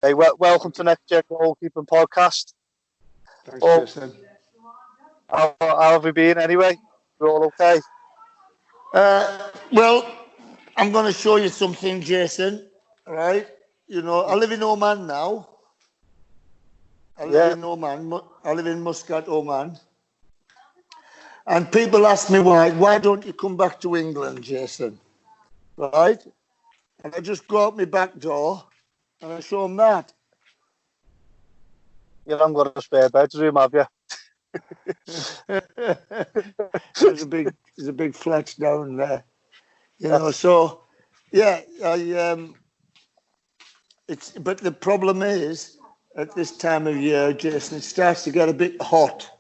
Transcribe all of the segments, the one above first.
Hey, welcome to NEXTGENK Goalkeeping Podcast. Thanks, Jason. How have we been anyway? We're all okay? Well, I'm going to show you something, Jason. All right? You know, I live in Oman now. I live in Muscat, Oman. And people ask me why don't you come back to England, Jason? Right? And I just go out my back door and I show them that. You haven't got a spare bedroom, have you? There's a big flat down there. You know, so yeah, but the problem is at this time of year, Jason, it starts to get a bit hot.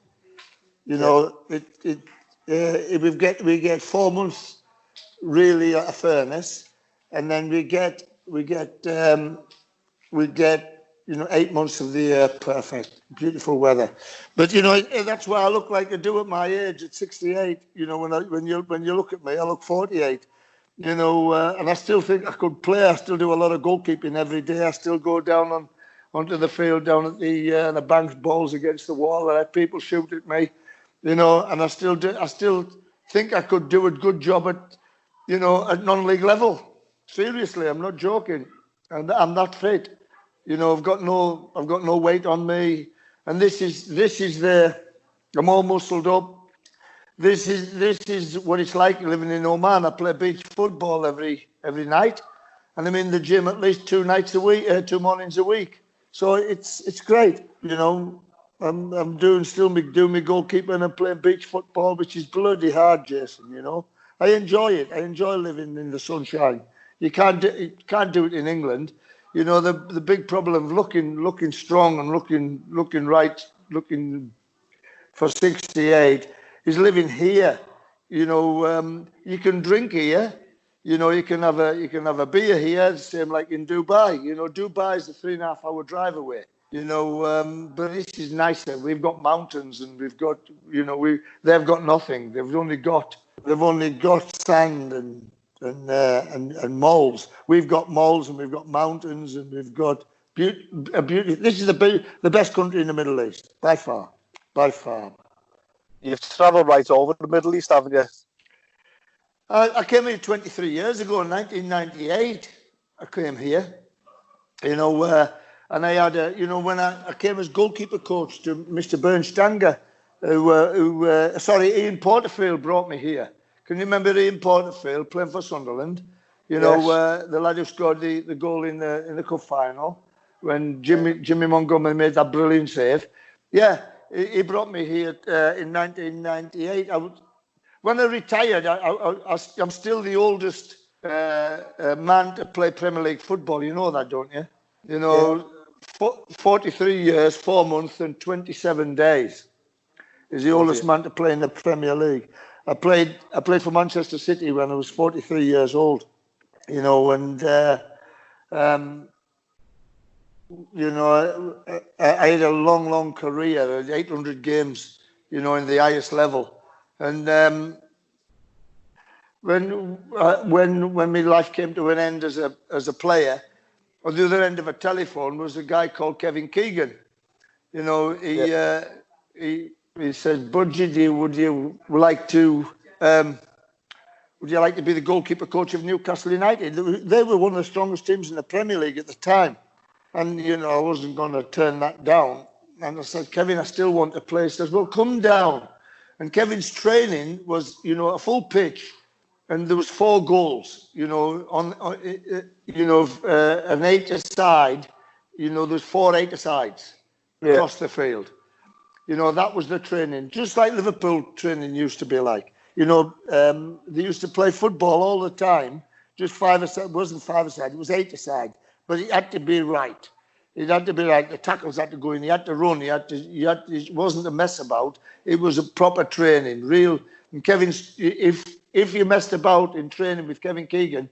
You know, we get 4 months really a furnace, and then we get 8 months of the year perfect, beautiful weather. But you know, that's why I look like I do at my age at 68. You know, when you look at me, I look 48. You know, and I still think I could play. I still do a lot of goalkeeping every day. I still go down onto the field, down at the bank balls against the wall, and let people shoot at me. You know, and I still think I could do a good job at non-league level. Seriously, I'm not joking, and I'm that fit. You know, I've got no weight on me, and this is I'm all muscled up. This is what it's like living in Oman. I play beach football every night, and I'm in the gym at least 2 mornings a week. So it's great. You know, I'm doing my goalkeeping and playing beach football, which is bloody hard, Jason. You know, I enjoy it. I enjoy living in the sunshine. You can't do it in England. You know, the big problem of looking strong and looking right, looking for 68 is living here. You know, you can drink here. You know, you can have a beer here, the same like in Dubai. You know, Dubai is a 3.5-hour drive away. You know, but this is nicer. We've got mountains, and we've got, you know, they've got nothing. They've only got sand and moles. We've got moles, and we've got mountains, and we've got beauty. This is the best country in the Middle East by far. You've travelled right over the Middle East, haven't you? I came here 23 years ago, in 1998. I came here, you know, and I had when I came as goalkeeper coach to Mr. Bernstanger, Ian Porterfield brought me here. Can you remember Ian Porterfield playing for Sunderland? You know, yes. The lad who scored the goal in the cup final when Jimmy Montgomery made that brilliant save. Yeah, he brought me here in 1998. When I retired, I'm still the oldest man to play Premier League football. You know that, don't you? You know, 43 years, 4 months, and 27 days is the oldest man to play in the Premier League. I played for Manchester City when I was 43 years old. You know, and you know, I had a long career. I had 800 games, you know, in the highest level. And when my life came to an end as a player, on the other end of a telephone was a guy called Kevin Keegan. You know, he said, Budgie, would you like to be the goalkeeper coach of Newcastle United? They were one of the strongest teams in the Premier League at the time. And, you know, I wasn't going to turn that down. And I said, Kevin, I still want to play. He says, well, come down. And Kevin's training was, you know, a full pitch. And there was 4 goals, you know, an 8-a-side. You know, there's 4 8-a-sides across the field. You know, that was the training, just like Liverpool training used to be like. You know, they used to play football all the time, just 5-a-side. It wasn't 5-a-side, it was 8-a-side. But it had to be right. It had to be right. The tackles had to go in. He had to run. It wasn't a mess about. It was a proper training, real. And Kevin's, if you messed about in training with Kevin Keegan,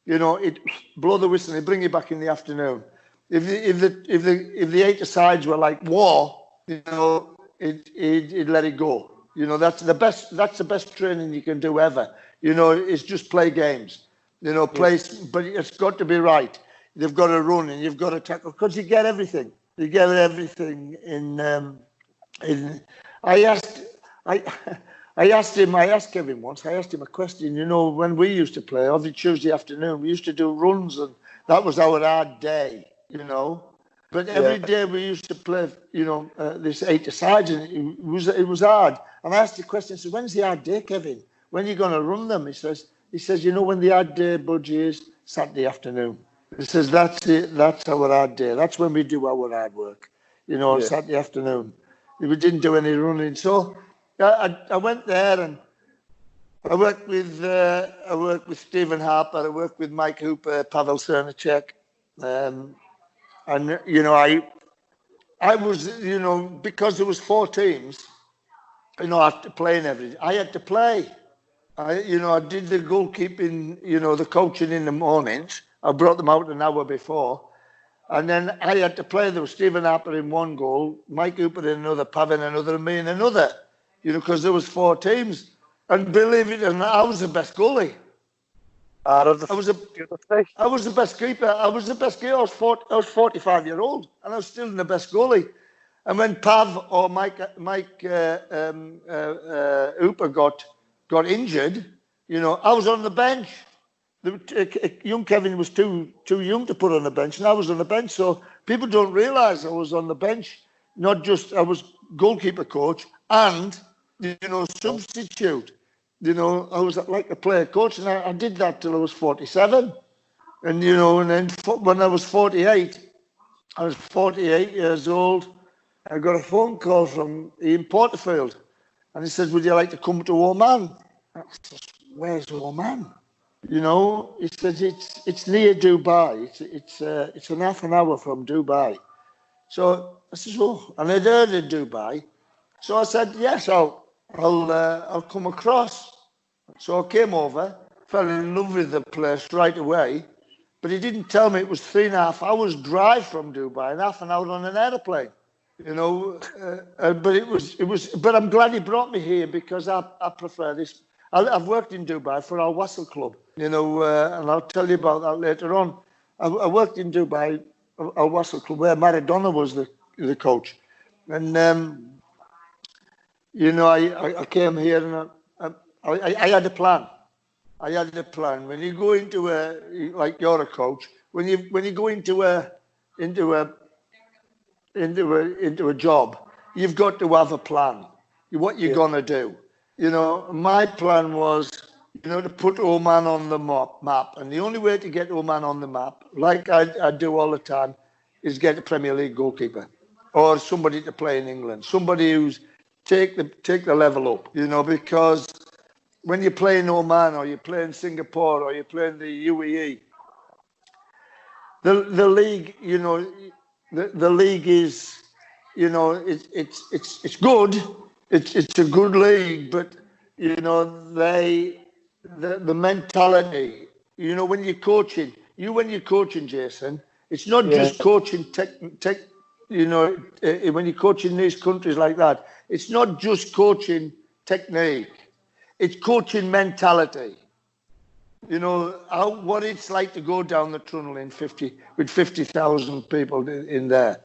you know, it blow the whistle and he'd bring you back in the afternoon. If the 8-a-sides were like war, you know, he'd let it go. You know, that's the best training you can do ever. You know, it's just play games. You know, but it's got to be right. they've got to run and you've got to tackle, because you get everything. You get everything in. I asked Kevin once. I asked him a question. You know, when we used to play every Tuesday afternoon, we used to do runs, and that was our hard day. You know, but every day we used to play. You know, this 8-a-sides, and it was hard. And I asked the question. I said, "When's the hard day, Kevin? When are you going to run them?" He says, "You know, when the hard day, Budgie, is Saturday afternoon." He says, "That's it. That's our hard day. That's when we do our hard work. You know, on Saturday afternoon. We didn't do any running." So I went there and I worked with Stephen Harper. I worked with Mike Hooper, Pavel Cernacek, and you know, I was, you know, because there was 4 teams, you know, after playing everything, I had to play. I did the goalkeeping, you know, the coaching in the mornings. I brought them out an hour before. And then I had to play. There was Stephen Harper in one goal, Mike Hooper in another, Pav in another, and me in another. You know, because there was 4 teams. And believe it or not, I was the best goalie. I was the best keeper. I was the best keeper. I was 45-year-old, and I was still the best goalie. And when Pav or Mike Hooper got injured, you know, I was on the bench. Young Kevin was too young to put on the bench, and I was on the bench. So people don't realise I was on the bench. Not just I was goalkeeper coach and, you know, substitute. You know, I was like a player coach, and I did that till I was 47. And you know, and then when I was 48, I was 48 years old. I got a phone call from Ian Porterfield, and he said, "Would you like to come to Oman?" I said, "Where's Oman?" You know, he said it's near Dubai. It's an half an hour from Dubai. So I said, "Oh," and I'd heard of Dubai. So I said, "Yes, I'll come across." So I came over, fell in love with the place right away. But he didn't tell me it was 3.5 hours drive from Dubai and half an hour on an aeroplane. You know, but it was. But I'm glad he brought me here, because I prefer this. I've worked in Dubai for Al Wasl Club, you know, and I'll tell you about that later on. I worked in Dubai, Al Wasl Club, where Maradona was the coach. And, you know, I came here and I had a plan. I had a plan. When you go into like you're a coach, when you go into a job, you've got to have a plan. What you're gonna do. You know, my plan was, you know, to put Oman on the map. And the only way to get Oman on the map, like I do all the time, is get a Premier League goalkeeper or somebody to play in England, somebody who's take the level up, you know, because when you play in Oman or you play in Singapore or you play in the UAE, the league, you know, the league is, you know, it's good. It's a good league, but you know, the mentality, you know, when you're coaching, Jason, it's not just coaching you know, when you're coaching these countries like that, it's not just coaching technique, it's coaching mentality. You know, what it's like to go down the tunnel with 50,000 people in there,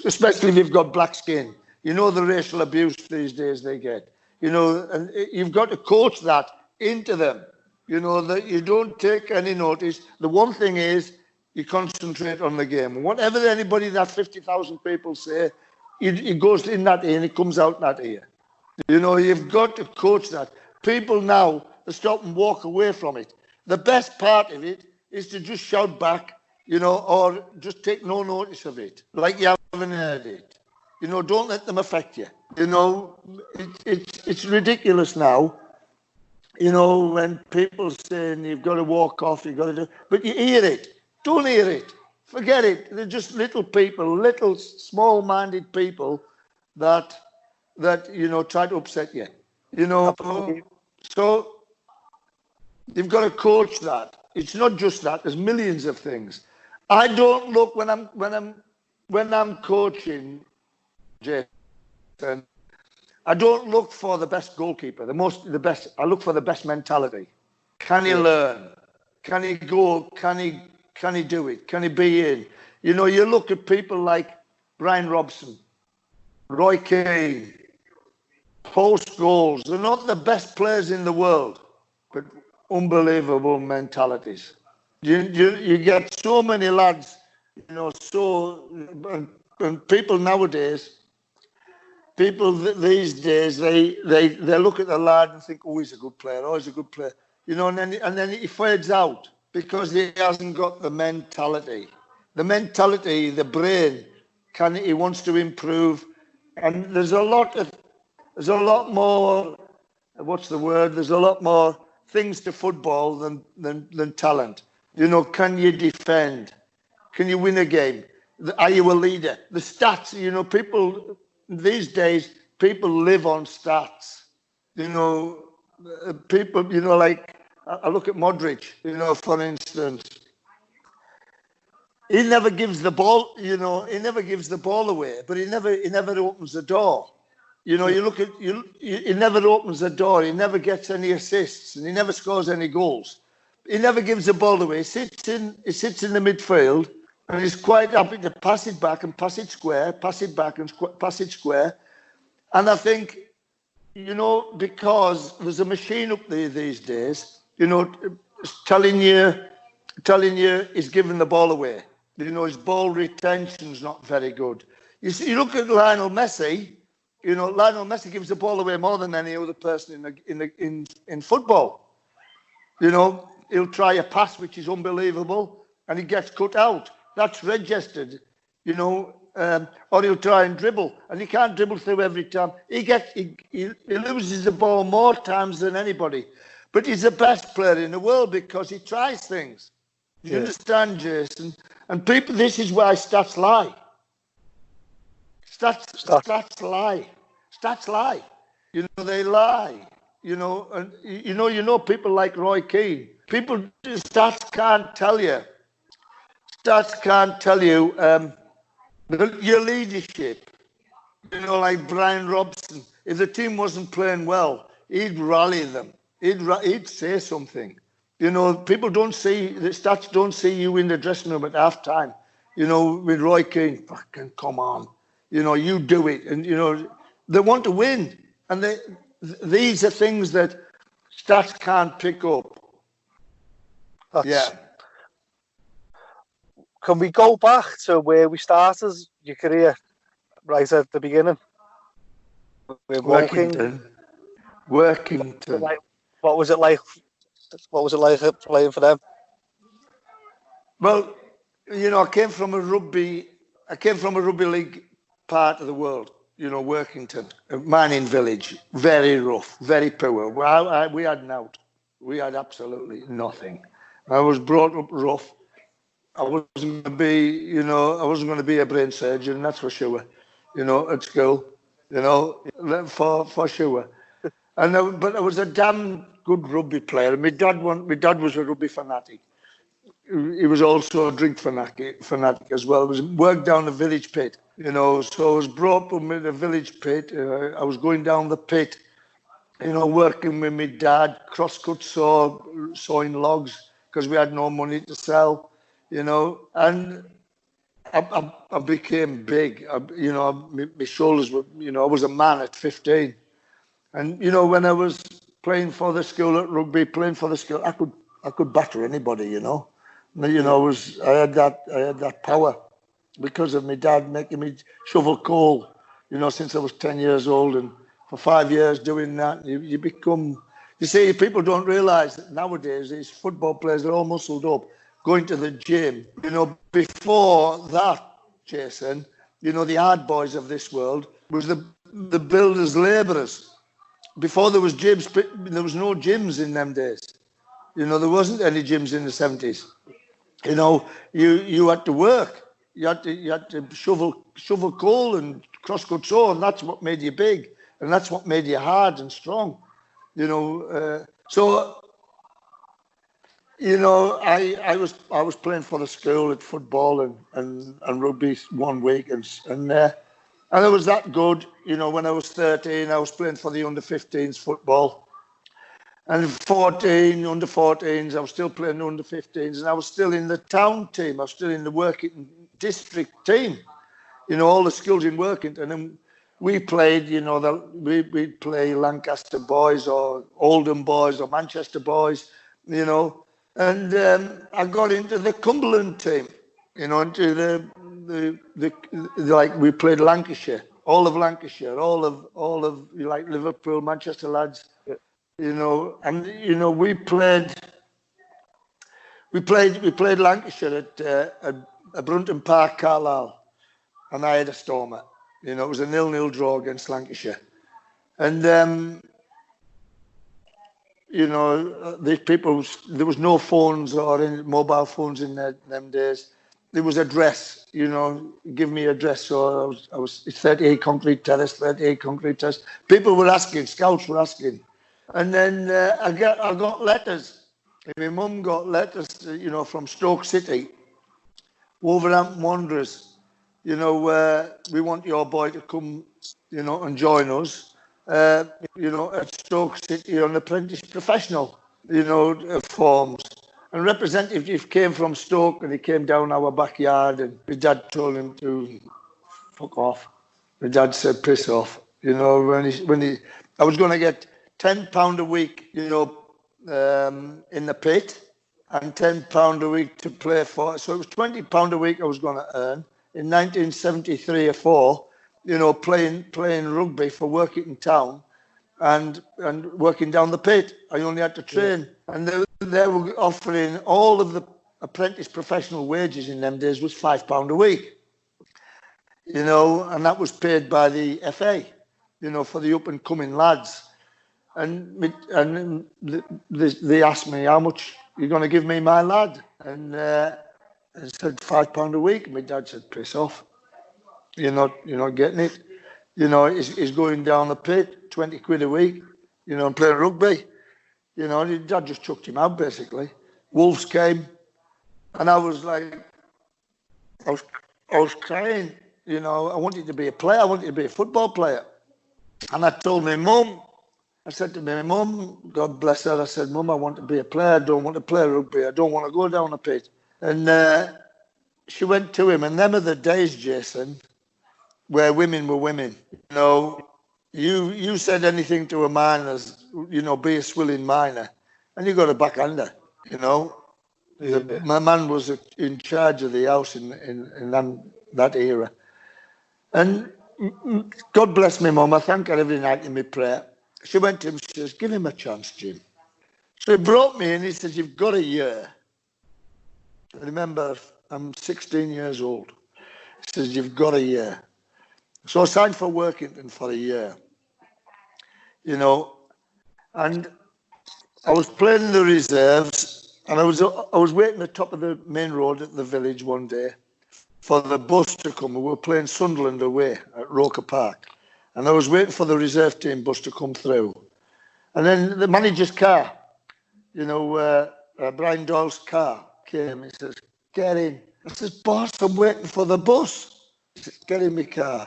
especially if you've got black skin. You know, the racial abuse these days they get. You know, and you've got to coach that into them. You know, that you don't take any notice. The one thing is you concentrate on the game. Whatever anybody, that 50,000 people say, it goes in that ear and it comes out that ear. You know, you've got to coach that. People now stop and walk away from it. The best part of it is to just shout back, you know, or just take no notice of it, like you haven't heard it. You know, don't let them affect you. You know, it's ridiculous now. You know, when people saying you've got to walk off, you've got to do, but you hear it. Don't hear it. Forget it. They're just little people, little small-minded people that you know try to upset you. You know, so you've got to coach that. It's not just that. There's millions of things. I don't look when I'm coaching, Jason. I don't look for the best goalkeeper, the best. I look for the best mentality. Can he learn? Can he go? Can he Can he do it? Can he be in? You know, you look at people like Brian Robson, Roy Keane, post goals. They're not the best players in the world, but unbelievable mentalities. You get so many lads, you know, and people nowadays, these days, they look at the lad and think, oh, he's a good player, oh, he's a good player. You know, and then he fades out because he hasn't got the mentality. The mentality, the brain, he wants to improve. And there's a lot more, what's the word? There's a lot more things to football than talent. You know, can you defend? Can you win a game? Are you a leader? The stats, you know, people these days, people live on stats. You know, people, you know, like, I look at Modric, you know, for instance. He never gives the ball, you know, he never gives the ball away, but he never opens the door. You know, you look at, he never opens the door, he never gets any assists, and he never scores any goals. He never gives the ball away. He sits in the midfield, and he's quite happy to pass it back and pass it square, pass it back and pass it square. And I think, you know, because there's a machine up there these days, you know, telling you he's giving the ball away. You know, his ball retention's not very good. You see, you look at Lionel Messi. You know, Lionel Messi gives the ball away more than any other person in football. You know, he'll try a pass which is unbelievable, and he gets cut out. That's registered. You know, or he'll try and dribble, and he can't dribble through every time. He loses the ball more times than anybody, but he's the best player in the world because he tries things. You understand, Jason? And people, this is why stats lie. Stats lie. Stats lie. You know, they lie. You know, and you know people like Roy Keane. Stats can't tell you. Stats can't tell you your leadership. You know, like Brian Robson. If the team wasn't playing well, he'd rally them. He'd say something. You know, people don't see, the stats don't see you in the dressing room at half time. You know, with Roy Keane, fucking come on. You know, you do it. And, you know, they want to win. And these are things that stats can't pick up. Can we go back to where we started your career, right at the beginning? With Workington. What was it like? What was it like playing for them? Well, you know, I came from a rugby league part of the world. You know, Workington, a mining village, very rough, very poor. We had nought. We had absolutely nothing. I was brought up rough. I wasn't going to be a brain surgeon, that's for sure. You know, at school, you know, for sure. But I was a damn good rugby player. My dad was a rugby fanatic. He was also a drink fanatic as well. It was worked down the village pit, you know. So I was brought up in the village pit. I was going down the pit, you know, working with my dad, crosscut sawing logs because we had no money to sell, you know. And I became big. You know, my shoulders were, you know, I was a man at 15. And, you know, when I was playing for the school at rugby, I could batter anybody, you know. You know, I had that power because of my dad making me shovel coal, you know, since I was 10 years old. And for 5 years doing that, you become, you see, people don't realise that nowadays these football players are all muscled up, going to the gym. You know, before that, Jason, you know, the hard boys of this world was the builders, labourers. Before there was gyms, there was no gyms in them days. You know, there wasn't any gyms in the 70s. You know, you had to work. You had to shovel coal and crosscut saw, and that's what made you big, and that's what made you hard and strong. You know, so you know, I was playing for the school at football and rugby one week, and I was that good. You know, when I was 13, I was playing for the under-15s football. And 14, under 14s, I was still playing under 15s, and I was still in the town team. I was still in the working district team. You know, all the schools in Workington. And then we played, you know, we'd play Lancaster boys or Oldham boys or Manchester boys, you know. And I got into the Cumberland team, you know, into the like we played Lancashire, all of Lancashire, all of like Liverpool, Manchester lads. You know, and you know we played Lancashire at Brunton Park, Carlisle, and I had a stormer. You know, it was a 0-0 draw against Lancashire, and you know these people. There was no phones or mobile phones in them days. There was address. You know, give me address. So I was 38 Concrete Terrace, 38 Concrete Terrace. People were asking, scouts were asking. And then I got letters. My mum got letters, you know, from Stoke City, Wolverhampton Wanderers. You know, we want your boy to come, you know, and join us. You know, at Stoke City on apprentice professional, you know, forms. And representative came from Stoke and he came down our backyard and my dad told him to fuck off. My dad said, piss off. You know, when he I was going to get £10 a week, you know, in the pit, and £10 a week to play for. So it was £20 a week I was going to earn in 1973 or 4. You know, playing rugby for Workington Town, and working down the pit. I only had to train, and they were offering all of the apprentice professional wages in them days was £5 a week. You know, and that was paid by the FA. You know, for the up and coming lads. And they asked me, how much you're going to give me, my lad? And I said, £5 a week. My dad said, piss off. You're not getting it. You know, he's going down the pit, 20 quid a week, you know, and playing rugby. You know, his dad just chucked him out, basically. Wolves came, and I was like, I was crying. You know, I wanted to be a player. I wanted to be a football player. And I told my mum, I said to my mum, God bless her, I said, Mum, I want to be a player. I don't want to play rugby. I don't want to go down the pit. And she went to him, and them are the days, Jason, where women were women. You know, you said anything to a man as, you know, be a swilling miner, and you got a backhander, you know. Yeah. My man was in charge of the house in that era. And God bless me, Mum. I thank her every night in my prayer. She went to him, she says, give him a chance, Jim. So he brought me in, he says, you've got a year. I remember, I'm 16 years old. He says, you've got a year. So I signed for Workington for a year, you know, and I was playing in the reserves, and I was waiting at the top of the main road at the village one day for the bus to come. We were playing Sunderland away at Roker Park. And I was waiting for the reserve team bus to come through. And then the manager's car, you know, Brian Doyle's car came. He says, get in. I says, boss, I'm waiting for the bus. He says, get in my car.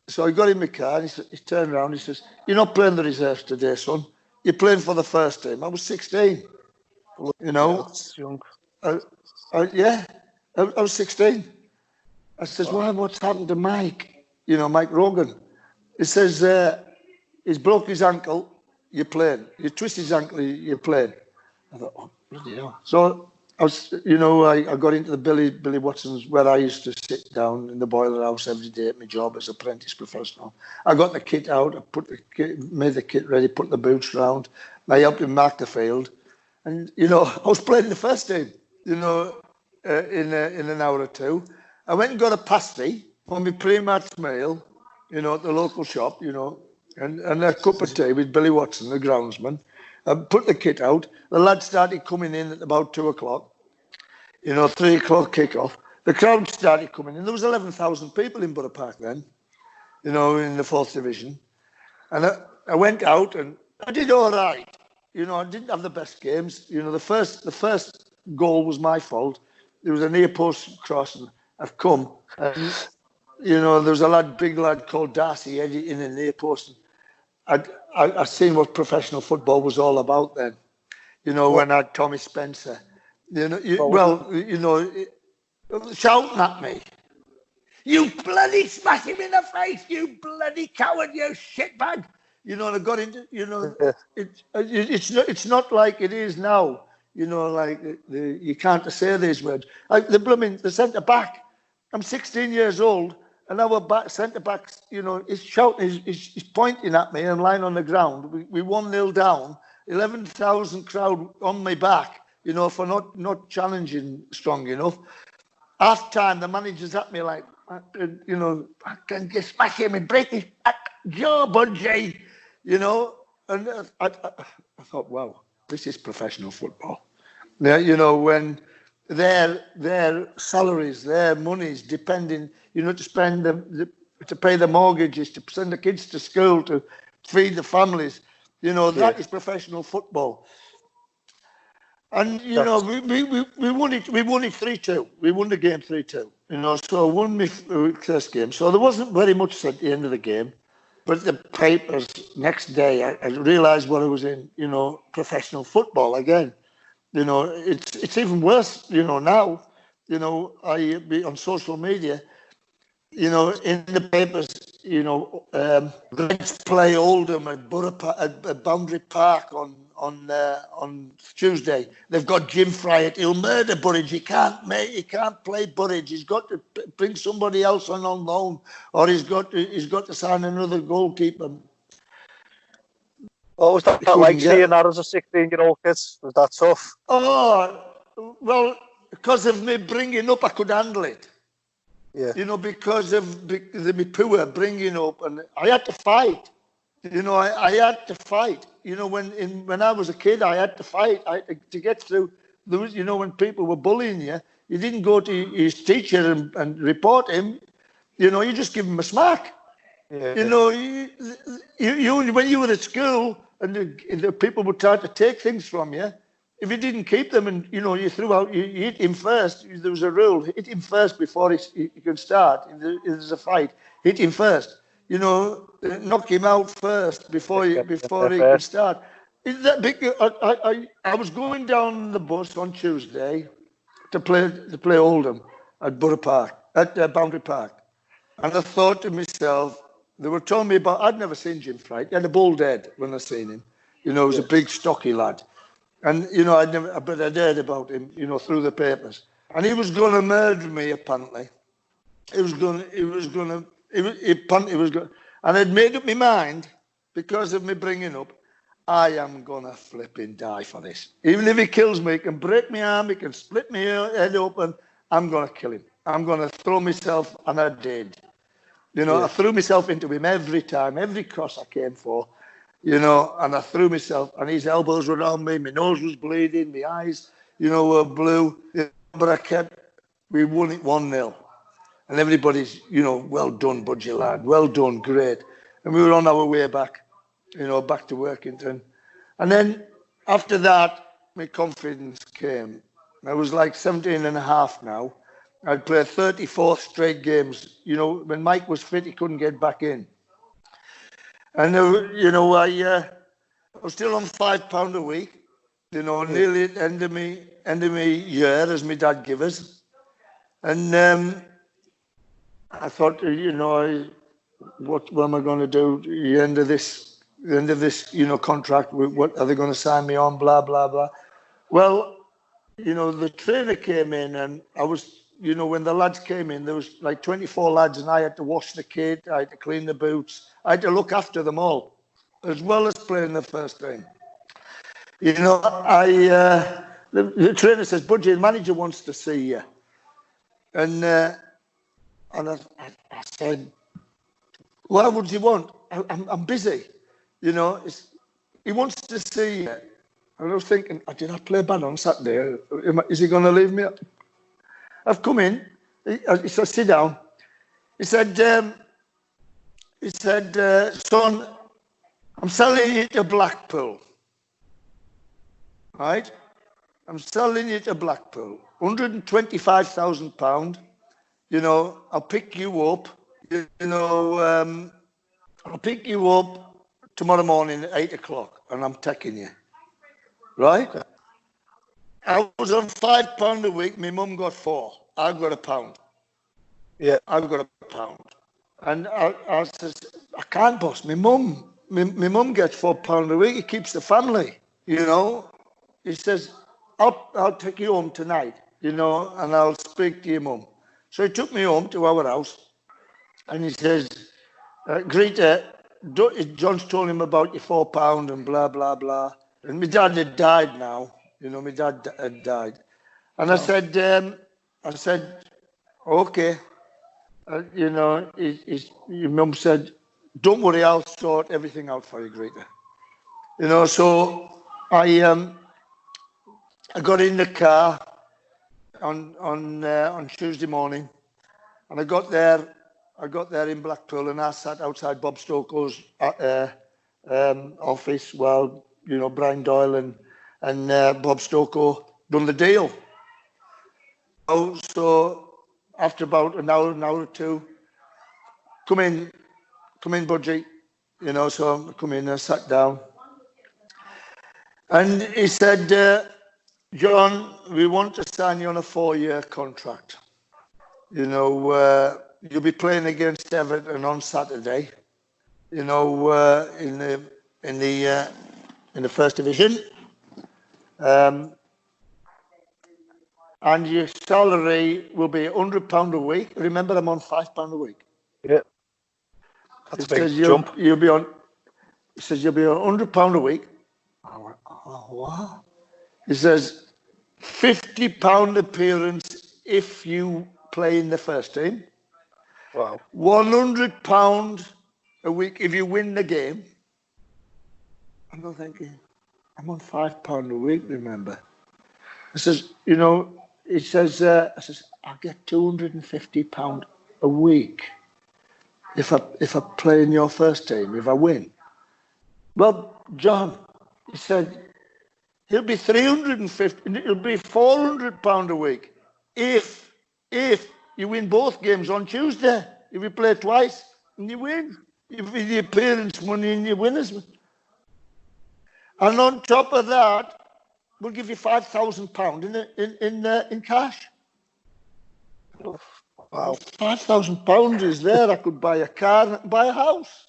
So I got in my car, and he turned around, he says, you're not playing the reserves today, son. You're playing for the first team. I was 16, you know. Yeah, that's young. I was 16. I says, well, what's happened to Mike? You know, Mike Rogan. He says, he's broke his ankle, you're playing. You twist his ankle, you're playing. I thought, oh, bloody hell. So I was, you know, I got into the Billy Watson's, where I used to sit down in the boiler house every day at my job as apprentice professional. I got the kit out, I made the kit ready, put the boots round. I helped him mark the field. And, you know, I was playing the first team, you know, in an hour or two. I went and got a pasty for my pre-match meal, you know, at the local shop, you know, and a cup of tea with Billy Watson, the groundsman. I put the kit out. The lads started coming in at about 2 o'clock, you know, 3 o'clock kick-off. The crowd started coming in. There was 11,000 people in Borough Park then, you know, in the 4th Division. And I went out and I did all right. You know, I didn't have the best games. You know, the first goal was my fault. There was a near post cross and I've come. And, you know, there was a big lad called Darcy in the near post. I'd seen what professional football was all about then. when I had Tommy Spencer. Shouting at me. You bloody smash him in the face, you bloody coward, you shitbag. And I got into, it's not like it is now, like you can't say these words. Like the centre back, I'm 16 years old, and our centre back, is shouting, he's pointing at me, and I'm lying on the ground. We 1-0 down, 11,000 crowd on my back, for not challenging strong enough. Half time, the manager's at me like, I can smash him and break his jaw, Budgie, And I thought, wow, this is professional football. When their salaries, their monies depending, to spend to pay the mortgages, to send the kids to school, to feed the families, that is professional football. And we won it 3-2. We won the game 3-2. So I won my first game. So there wasn't very much at the end of the game. But the papers next day, I realised what I was in. Professional football again. It's even worse. Now. I be on social media. In the papers. Let's play Oldham at Boundary Park on Tuesday. They've got Jim Fryatt. He'll murder Burridge. He can't play Burridge. He's got to bring somebody else on loan, or he's got to sign another goalkeeper. What was that like seeing that as a 16-year-old kid? Was that tough? Oh, well, because of me bringing up, I could handle it. Yeah. Because of me poor bringing up, and I had to fight. I had to fight. When I was a kid, I had to fight. To get through. There was, when people were bullying you, you didn't go to his teacher and report him. You just give him a smack. Yeah. When you were at school and the people would try to take things from you, if you didn't keep them and you threw out, you hit him first. There was a rule: hit him first before he can start. If there's a fight, hit him first. Knock him out first before he can start. Is that big? I was going down the bus on Tuesday to play Oldham at Boundary Park, and I thought to myself, they were telling me about. I'd never seen Jim Fryatt. He had a bald head when I seen him. He was a big, stocky lad, and I'd heard about him. Through the papers, and he was going to murder me. Apparently, he was going, and I'd made up my mind because of me bringing up. I am gonna flipping die for this. Even if he kills me, he can break my arm, he can split my head open. I'm gonna kill him. I'm gonna throw myself, and I did. I threw myself into him every time, every cross I came for. And I threw myself, and his elbows were on me, my nose was bleeding, my eyes, were blue. But we won it 1-0. And everybody's, well done, Budgie lad, well done, great. And we were on our way back, back to Workington. And then after that, my confidence came. I was like 17 and a half now. I'd played 34 straight games. When Mike was fit, he couldn't get back in. And, I was still on £5 a week, nearly at the end of my year, as my dad gave us. And I thought, what am I going to do at the end of this, contract? What are they going to sign me on? Blah, blah, blah. Well, the trainer came in, and I was, when the lads came in, there was like 24 lads, and I had to wash the kit, I had to clean the boots, I had to look after them all, as well as playing the first team. The trainer says, Budgie, the manager wants to see you. And I said, why would you want? I'm busy. He wants to see you. And I was thinking, did I play bad on Saturday? Is he going to leave me? I've come in. He said, sit down. He said, son, I'm selling you to Blackpool. Right? I'm selling you to Blackpool. £125,000. I'll pick you up. I'll pick you up tomorrow morning at 8 o'clock, and I'm taking you. Right? I was on £5 a week. My mum got £4. I got £1. Yeah. I've got £1. And I says, I can't, boss. My mum gets £4 a week. It keeps the family, you know. He says, I'll take you home tonight, you know, and I'll speak to your mum. So he took me home to our house, and he says, Greta, John's told him about your £4 and blah, blah, blah. And my dad had died now, you know, my dad had died. And I said, okay. You know, your mum said, don't worry, I'll sort everything out for you, Greta. You know, so I got in the car on Tuesday morning, and I got there in Blackpool, and I sat outside Bob Stokoe's office while, you know, Brian Doyle and Bob Stokoe done the deal. So after about an hour or two, come in, Budgie, you know. So I come in, I sat down, and he said, John, we want to sign you on a 4-year contract. You know, you'll be playing against Everton on Saturday, you know, in the first division, and your salary will be £100 a week. Remember, I'm on £5 a week. Yeah, that's a big jump. You'll be on. He says you'll be on £100 a week. I went, oh, what? He says £50 appearance if you play in the first team. Wow. £100 a week if you win the game. I'm not thinking, I'm on £5 a week, remember. I says, you know, he says, I get £250 a week if I play in your first team, if I win. Well, John, he said, he'll be £350, it'll be £400 a week if you win both games on Tuesday. If you play twice and you win, if the appearance money and you winners. And on top of that, we'll give you £5,000 in cash. Wow. £5,000 is there. I could buy a car, buy a house.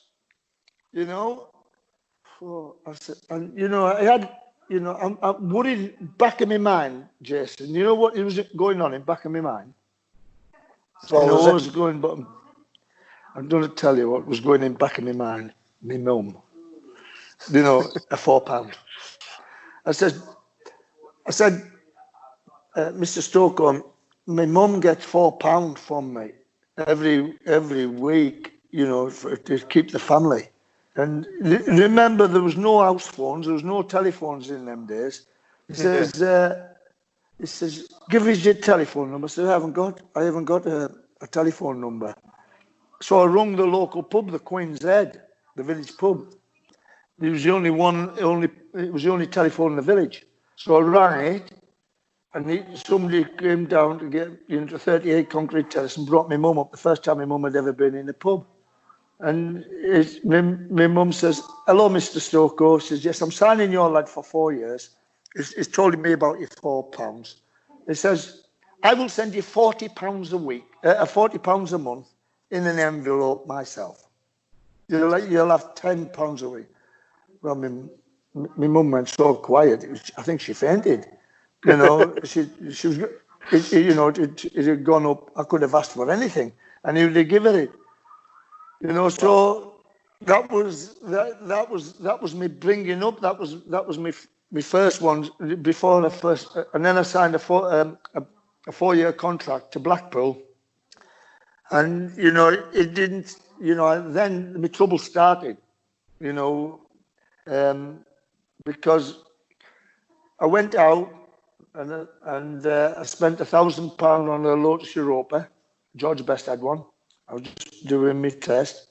You know. So I said, and you know, I had, you know, I'm worried back in my mind, Jason. You know what was going on in back of my mind? What was it? Going, but I'm going to tell you what was going in back of my mind. My mum, you know, a £4. I said, Mr. Stokoe, my mum gets £4 from me every week, you know, to keep the family. And remember, there was no house phones, there was no telephones in them days. He says, give us your telephone number. I said, I haven't got a telephone number. So I rung the local pub, the Queen's Head, the village pub. It was the only telephone in the village. So I rang it, and somebody came down to get into 38 Concrete Terrace and brought my mum up, the first time my mum had ever been in a pub. And my mum says, hello, Mr. Stokoe. She says, yes, I'm signing your lad for 4 years. He's told me about your £4. He says, I will send you £40 a week, £40 a month in an envelope myself. You'll have £10 a week. Well, my mum went so quiet. I think she fainted. You know, she was, you know, it had gone up. I could have asked for anything, and he would have given it. You know, so that was me bringing up. That was my first one before the first, and then I signed a 4-year contract to Blackpool, and you know it didn't. You know, then my trouble started. You know, because I went out and I spent £1,000 on a Lotus Europa. George Best had one. I was just doing my test,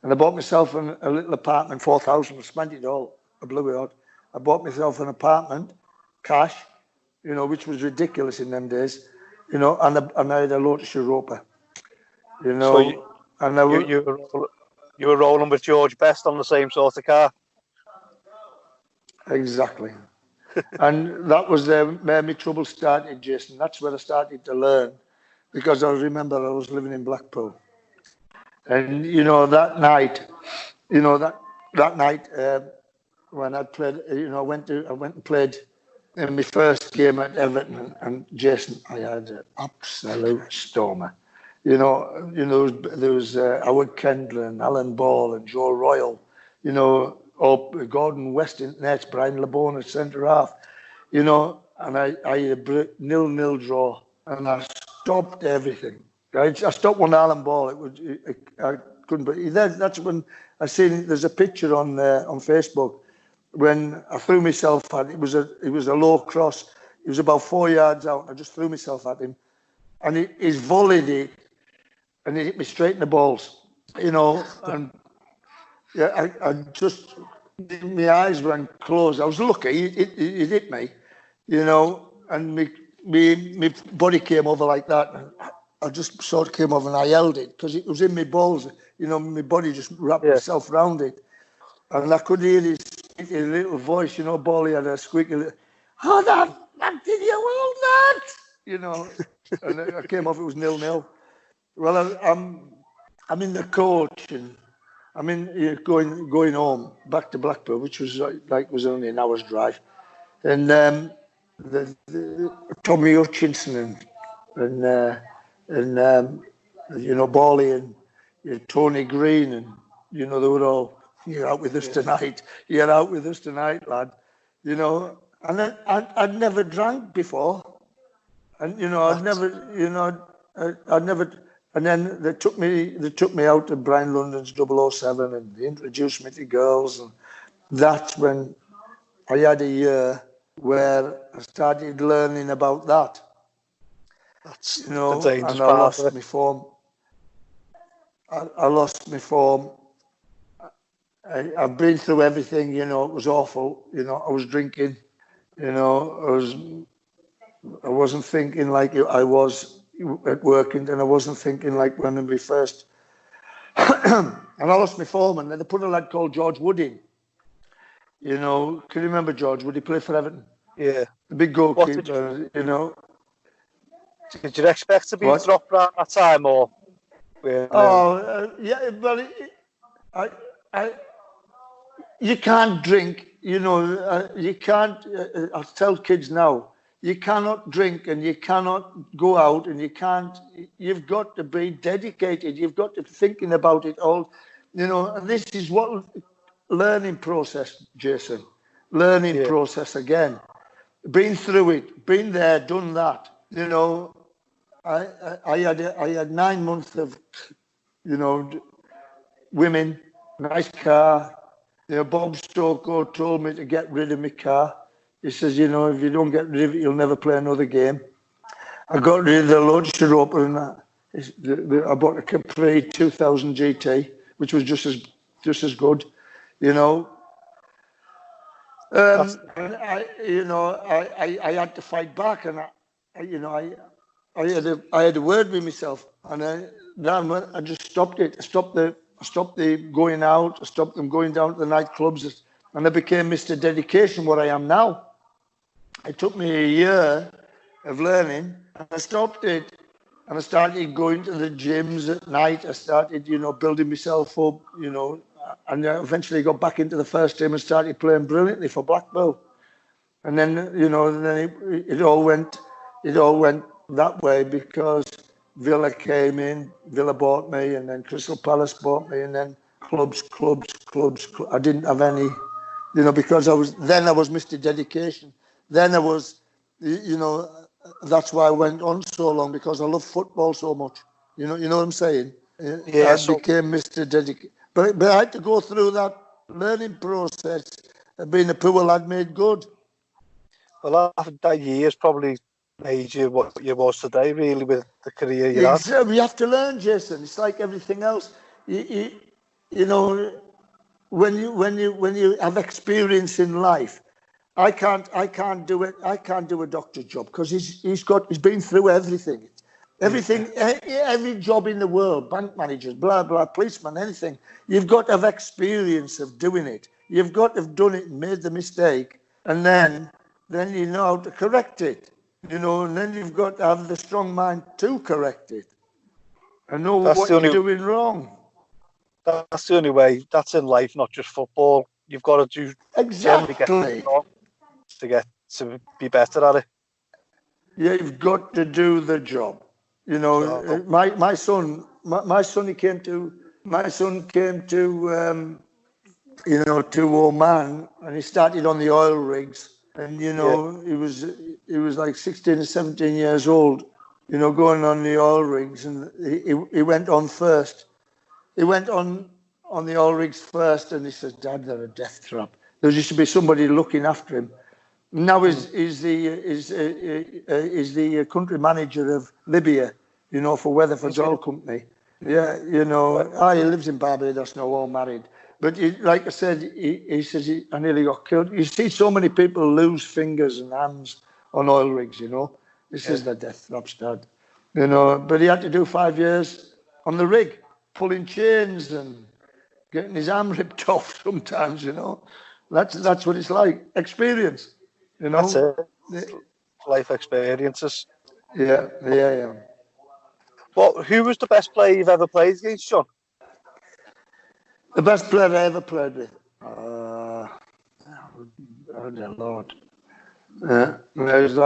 and I bought myself a little apartment, 4,000. I spent it all. I blew it out. I bought myself an apartment, cash, you know, which was ridiculous in them days, you know, and I had a Lotus Europa, you know. So you were rolling with George Best on the same sort of car. Exactly. And that was where my trouble started, Jason. That's where I started to learn, because I remember I was living in Blackpool. And, that night, that night when I played, I went and played in my first game at Everton, and Jason, I had an absolute stormer. There was Howard Kendall and Alan Ball and Joe Royal, Gordon West in net, Brian LeBon at centre half, and I had a 0-0 draw, and I stopped everything. I stopped one Alan Ball. I couldn't believe that. That's when I seen there's a picture on Facebook when I threw myself at it. It was a low cross. It was about 4 yards out. I just threw myself at him, and he's volleyed it, and he hit me straight in the balls. And yeah, I just, my eyes went closed. I was lucky. He hit me, and my body came over like that. And I just sort of came over and I held it because it was in my balls. My body just wrapped itself around it. And I could hear his squeaky little voice, Bally had a squeaky little, oh, that did you well, that? And I came off, it was 0-0. Well, I'm in the coach and I'm going home, back to Blackpool, which was was only an hour's drive. And the Tommy Hutchinson and Bally and Tony Green and, they were all, you're out with us tonight. You're out with us tonight, lad. And I'd never drank before. And, I'd never, and then they took me out to Brian London's 007 and they introduced me to girls. And that's when I had a year where I started learning about that. That's and I lost my form. I lost my form. I've been through everything, it was awful. I was drinking, I wasn't thinking like I was at work, and I wasn't thinking like when we first. And I lost my form, and then they put a lad called George Wood in. Can you remember George Wood? He played for Everton. Yeah. The big goalkeeper, Did you expect to be dropped around that time, or? Yeah, well, you can't drink, you can't, I'll tell kids now, you cannot drink and you cannot go out and you've got to be dedicated, you've got to be thinking about it all, and this is what learning process, Jason, process again, been through it, been there, done that, I had 9 months of, women, nice car. Bob Stokoe told me to get rid of my car. He says, if you don't get rid of it, you'll never play another game. I got rid of the lunch roper and that. I bought a Capri 2000 GT, which was just as good, And I had to fight back, and I had a word with myself, and I just stopped it. I stopped the going out. I stopped them going down to the nightclubs, and I became Mr. Dedication, what I am now. It took me a year of learning, and I stopped it, and I started going to the gyms at night. I started, building myself up, and I eventually got back into the first team and started playing brilliantly for Blackpool. And then, it all went that way because Villa came in, Villa bought me, and then Crystal Palace bought me, and then clubs. I didn't have any, because I was Mr. Dedication. Then I was, that's why I went on so long, because I love football so much. You know what I'm saying? Yeah. I became Mr. Dedication. But I had to go through that learning process of being a poor lad made good. Well, after that year's probably made you what you was today, really, with the career you had. We have to learn, Jason. It's like everything else. When you have experience in life, I can't do it. I can't do a doctor's job because he's been through everything. Everything, every job in the world, bank managers, blah blah, policeman, anything. You've got to have experience of doing it. You've got to have done it and made the mistake, and then then you know how to correct it. You know, and then you've got to have the strong mind to correct it and know what you're doing wrong. That's the only way. That's in life, not just football. You've got to do exactly to get to be better at it. Yeah, you've got to do the job. You know, my son came to you know, to Oman, and he started on the oil rigs. And you know, he was like 16 or 17 years old. You know, going on the oil rigs, and he went on first. He went on the oil rigs first, and he said, "Dad, they're a death trap." There used to be somebody looking after him. Now he's the country manager of Libya, you know, for Weatherford's oil company. Yeah, you know, he lives in Barbados now, all married. But like I said, he says I nearly got killed. You see so many people lose fingers and hands on oil rigs, you know. This is the death traps, Dad. You know, but he had to do 5 years on the rig, pulling chains and getting his arm ripped off sometimes, you know. That's what it's like. Experience. You know? That's it. Life experiences. Yeah. Well, who was the best player you've ever played against, John? The best player I ever played with? Oh dear Lord. There's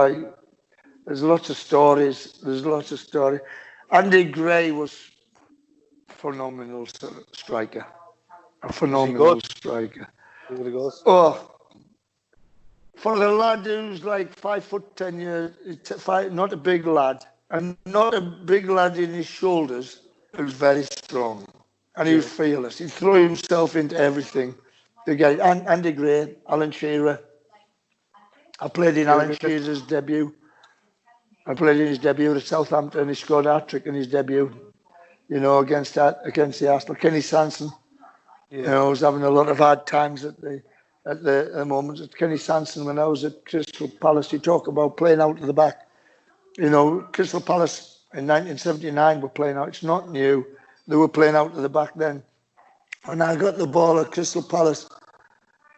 lots of stories. Andy Gray was phenomenal striker. A phenomenal striker. Really good. Oh, for the lad who's like 5'10" years, not a big lad, and not a big lad in his shoulders, he was very strong. And he was fearless. He threw himself into everything. The guy, Andy Gray, Alan Shearer. I played in Alan Shearer's debut. I played in his debut at Southampton. He scored a hat-trick in his debut, you know, against the Arsenal. Kenny Sanson. You know, I was having a lot of hard times at the moment. At Kenny Sanson, when I was at Crystal Palace, he talked about playing out of the back. You know, Crystal Palace in 1979 were playing out. It's not new. They were playing out of the back then. When I got the ball at Crystal Palace,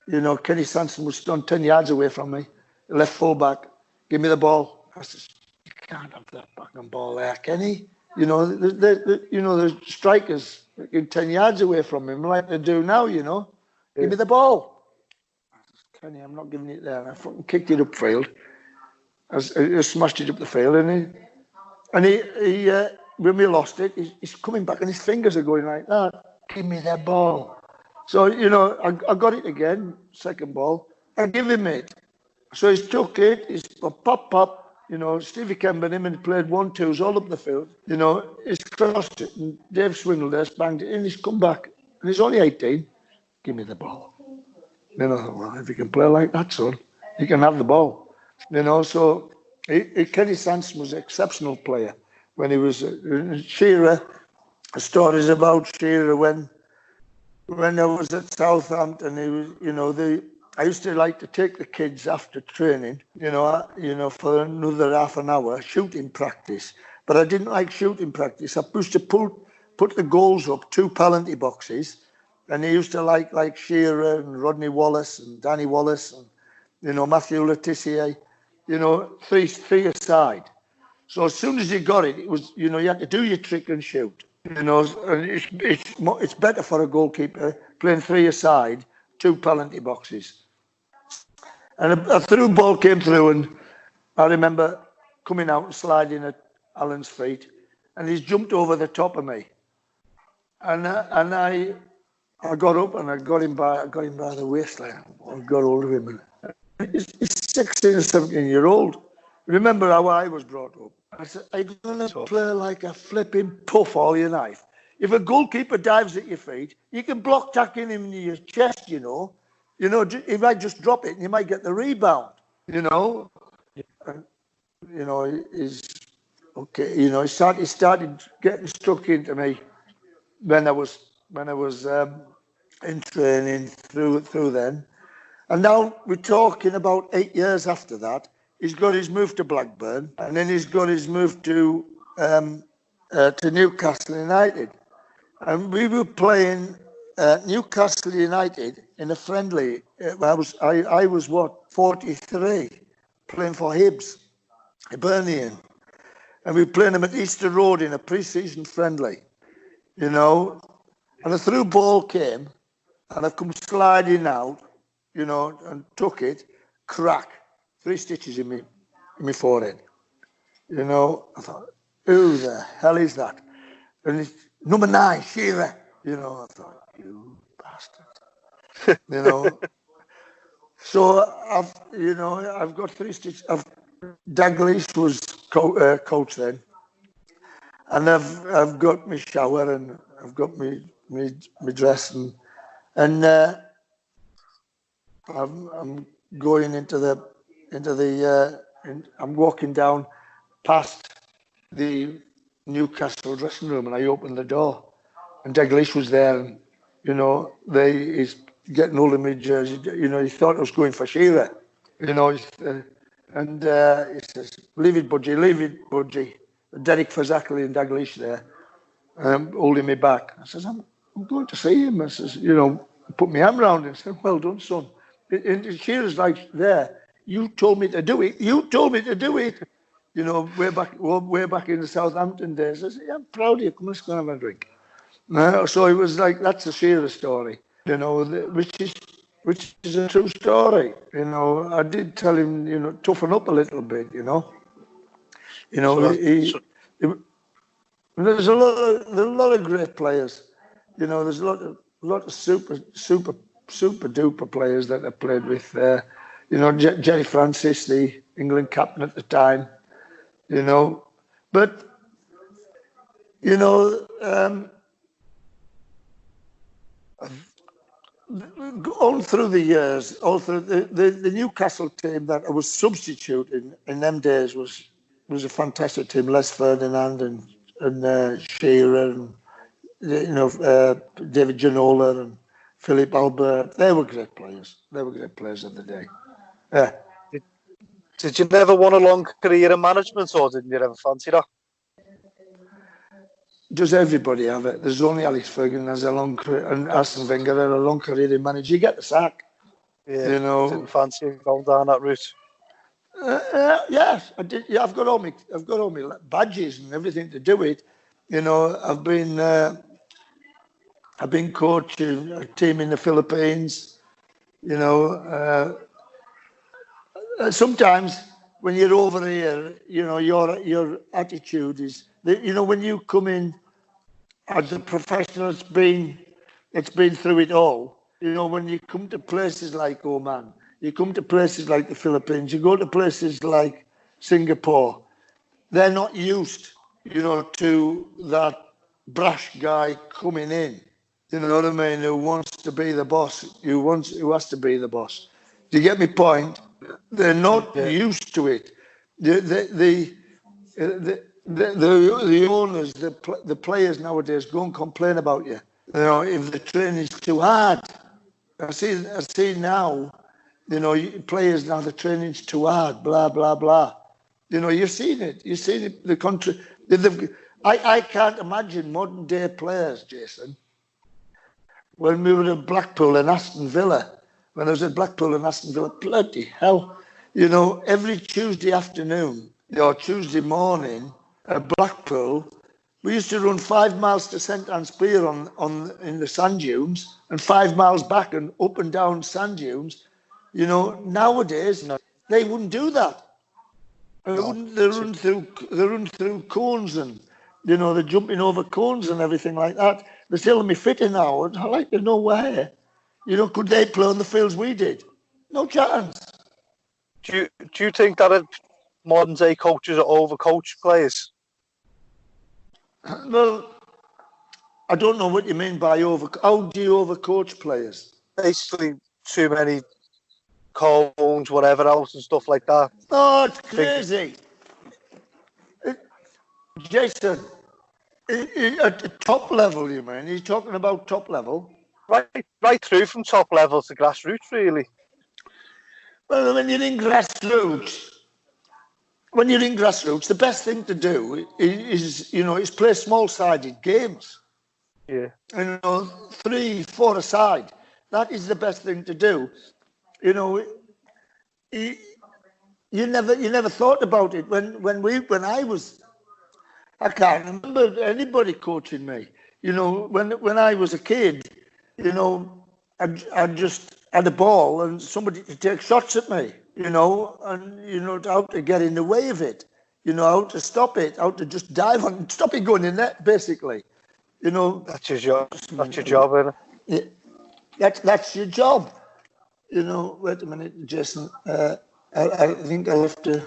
you know, Kenny Sanson was stood 10 yards away from me. Left full-back. Give me the ball. I said, you can't have that fucking ball there, Kenny. You know, there's strikers 10 yards away from him, like they do now, you know. Give me the ball. I said, Kenny, I'm not giving it there. And I fucking kicked it upfield. I smashed it up the field, and he when we lost it, he's coming back and his fingers are going like that. Give me that ball. So, you know, I got it again, second ball. I give him it. So he took it, he's pop. You know, Stevie Kemp and him and played 1-2s all up the field. You know, he's crossed it and Dave Swindle banged it in. He's come back and he's only 18. Give me the ball. You know, well, if you can play like that, son, you can have the ball. You know, so Kenny Sanson was an exceptional player. When he was Shearer, stories about Shearer when I was at Southampton, he was, you know, I used to like to take the kids after training, you know, for another half an hour shooting practice. But I didn't like shooting practice. I used to put the goals up 2 penalty boxes, and he used to like Shearer and Rodney Wallace and Danny Wallace and, you know, Matthew Letitia, you know, three aside. So as soon as you got it, it was, you know, you had to do your trick and shoot. You know, and it's better for a goalkeeper playing 3 aside, 2 penalty boxes. And a through ball came through, and I remember coming out and sliding at Alan's feet, and he's jumped over the top of me. And I got up and I got him by the waistline. I got hold of him. And he's 16 or 17-year-old. Remember how I was brought up. I said, are you going to play like a flipping puff all your life? If a goalkeeper dives at your feet, you can block tackling him in your chest, you know. You know, he might just drop it and you might get the rebound, you know. And, you know, he's okay. You know, he started getting stuck into me when I was in training through then. And now we're talking about 8 years after that. He's got his move to Blackburn, and then he's got his move to Newcastle United. And we were playing Newcastle United in a friendly. I was what, 43, playing for Hibs, Hibernian. And we were playing them at Easter Road in a pre-season friendly, you know. And a through ball came, and I've come sliding out, you know, and took it, crack, 3 stitches in my forehead. You know, I thought, who the hell is that? And it's number 9, Shearer. You know, I thought, you bastard. You know. So I've got 3 stitches. Dalglish was coach then, and I've got my shower and I've got my dress and I'm going I'm walking down past the Newcastle dressing room, and I opened the door, and Dalglish was there, and you know he's getting hold of my jersey. You know, he thought I was going for Shearer. You know, he says, leave it, Budgie. Derek Fazackley and Dalglish there, holding me back. I says, I'm going to see him. I says, you know, put my arm around him. I said, well done, son. And Shearer's like, there, you told me to do it. You told me to do it. You know, way back in the Southampton days. I said, yeah, I'm proud of you. Come, let's go and have a drink. So it was like, that's a Shearer story, you know, which is a true story. You know, I did tell him, you know, toughen up a little bit, you know. You know, there's a lot of great players. You know, there's a lot of super duper players that I played with. You know, Jerry Francis, the England captain at the time. You know, but you know, all through the years, all through the Newcastle team that I was substituting in them days was a fantastic team. Les Ferdinand and Shearer and you know David Ginola and Philip Albert. They were great players. They were great players of the day. Yeah. Did you never want a long career in management, or didn't you ever fancy that? Does everybody have it? There's only Alex Ferguson has a long career, and Arsene Wenger had a long career in management. You get the sack. Yeah, you know. Didn't fancy going down that route. Yes, I did. Yeah, I've got all my badges and everything to do it. You know, I've been coaching a team in the Philippines. You know, sometimes when you're over here, you know, your attitude is that, you know, when you come in as a professional that's been through it all, you know, when you come to places like Oman, you come to places like the Philippines, you go to places like Singapore, they're not used, you know, to that brash guy coming in. You know what I mean? Who wants to be the boss? Who has to be the boss? Do you get my point? They're not used to it. The owners, the players nowadays go and complain about you. You know, if the training's too hard. I see now, you know, players now, the training's too hard, blah, blah, blah. You know, you've seen it. You've seen it, the country. I can't imagine modern day players, Jason, when we were at Blackpool and Aston Villa, when I was at Blackpool and Aston Villa, bloody hell. You know, every Tuesday afternoon or Tuesday morning at Blackpool, we used to run 5 miles to St Anne's Pier in the sand dunes and 5 miles back and up and down sand dunes. You know, nowadays they wouldn't do that. They run through cones and, you know, they're jumping over cones and everything like that. They're telling me fitting now. I'd like to know where. You know, could they play on the fields we did? No chance. Do you think that modern day coaches are overcoach players? Well, I don't know what you mean by how do you overcoach players? Basically, too many cones, whatever else, and stuff like that. Oh, it's crazy. Jason, at the top level, you mean? You're talking about top level? Right through from top level to grassroots, really. Well, when you're in grassroots, the best thing to do is play small-sided games. Yeah. You know, 3, 4 aside. That is the best thing to do. You know, you never thought about it when I was. I can't remember anybody coaching me. You know, when I was a kid, you know, I just had a ball and somebody to take shots at me. You know, and you know how to get in the way of it. You know how to stop it, how to just dive on, stop it going in net, basically. You know, That's your job. That's your job, isn't it? that's your job. You know, wait a minute, Jason. I think I'll have to